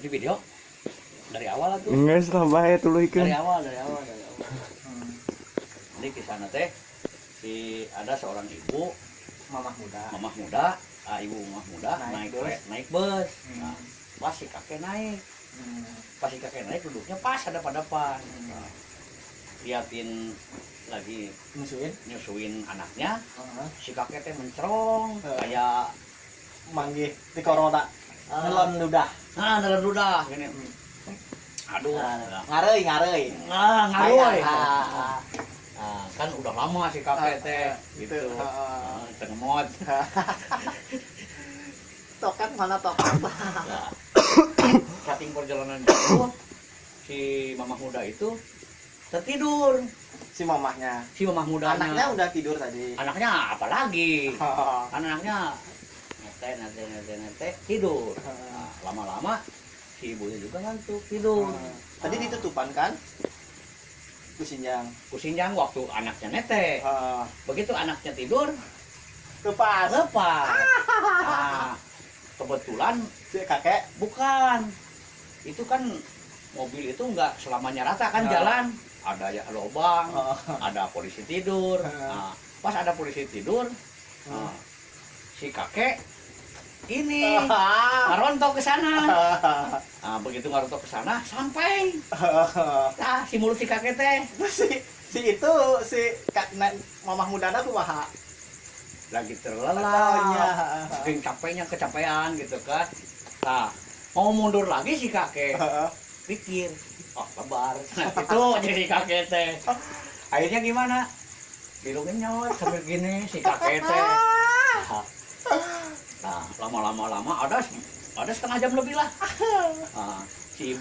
Jadi video dari awal tuh. Enggak salah ya tuh ikan. Dari awal. Jadi di sana teh ada seorang ibu, mamah muda, ibu mamah muda naik bus. Nah, pas si kakek naik. Pas si kakek naik duduknya pas ada pada depan. Nah, liatin lagi nyusuin anaknya. Si kakek teh mencerong kayak manggih di corona. Nelon ludah. Nelon ludah gini. Aduh, ngareuy. Ngaruy. Kan udah lama si kakek teh gitu. Tengemot. Tokat mana tokat? Saking perjalanan jauh, si mamah muda itu tertidur. Si mamahnya. Si mamah mudanya. Anaknya udah tidur tadi. Anaknya apalagi? Anaknya nete tidur. Nah, lama-lama si ibunya juga ngantuk tidur. Tadi ditutupan kan? Kusinjang waktu anaknya nete. Begitu anaknya tidur, lepas. Nah, kebetulan Si kakek bukan. Itu kan mobil itu nggak selamanya rata kan jalan. Ada ya lubang, ada polisi tidur. Nah, pas ada polisi tidur, si kakek ini ngarontok ke sana. Nah, begitu ngarontok ke sana sampai. Nah, si mulut si kakek teh. si mamah mudana tuh maha. Lagi terlelap. Saking capeknya kecapean gitu kan. Nah, mau mundur lagi si kakek. Pikir, lebar. Nah, itu jadi kakek teh. Akhirnya gimana? Dilungin nyot sambil gini si kakek teh. Nah, lama ada setengah jam lebih lah. Nah, si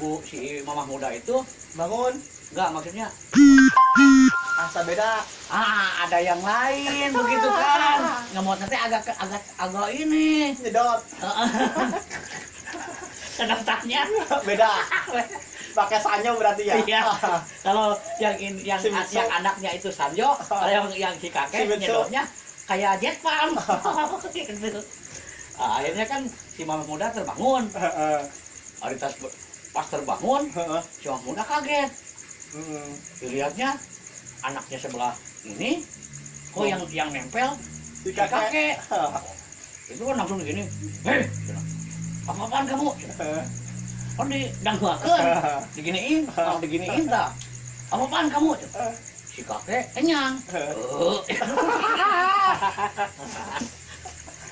mamah muda itu bangun. Enggak, maksudnya asa beda. Ada yang lain begitu kan. Ngemot nanti agak ini nyedot. Sedotannya beda. Pakai sanyo berarti ya. Iya. Kalau yang anaknya itu sanyo, kalau yang si kakek nyedotnya kayak jet pump. Gitu. Nah, akhirnya kan si mamah muda terbangun. Pas terbangun, si mamah muda kaget. Dilihatnya anaknya sebelah ini, kok yang nempel si kakek. Itu kan langsung gini, apa-apaan kamu? Kan didangguakeun, diginiin tak? Apa-apaan kamu? Si kakek kenyang.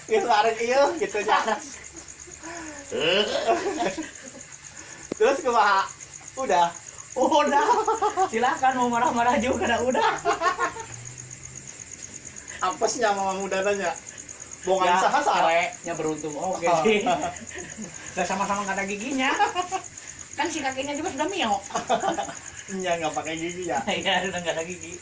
Gitu bareng ieu gitu nya. Terus kumaha? Udah. Silakan mau marah-marah juga udah. Apesnya mamah muda nanya. Bongan saha sare nya beruntung oke sih. Udah sama-sama enggak ada giginya. Kan si kakeknya juga sudah mio. Iya enggak pakai gigi ya. Iya, udah enggak ada gigi.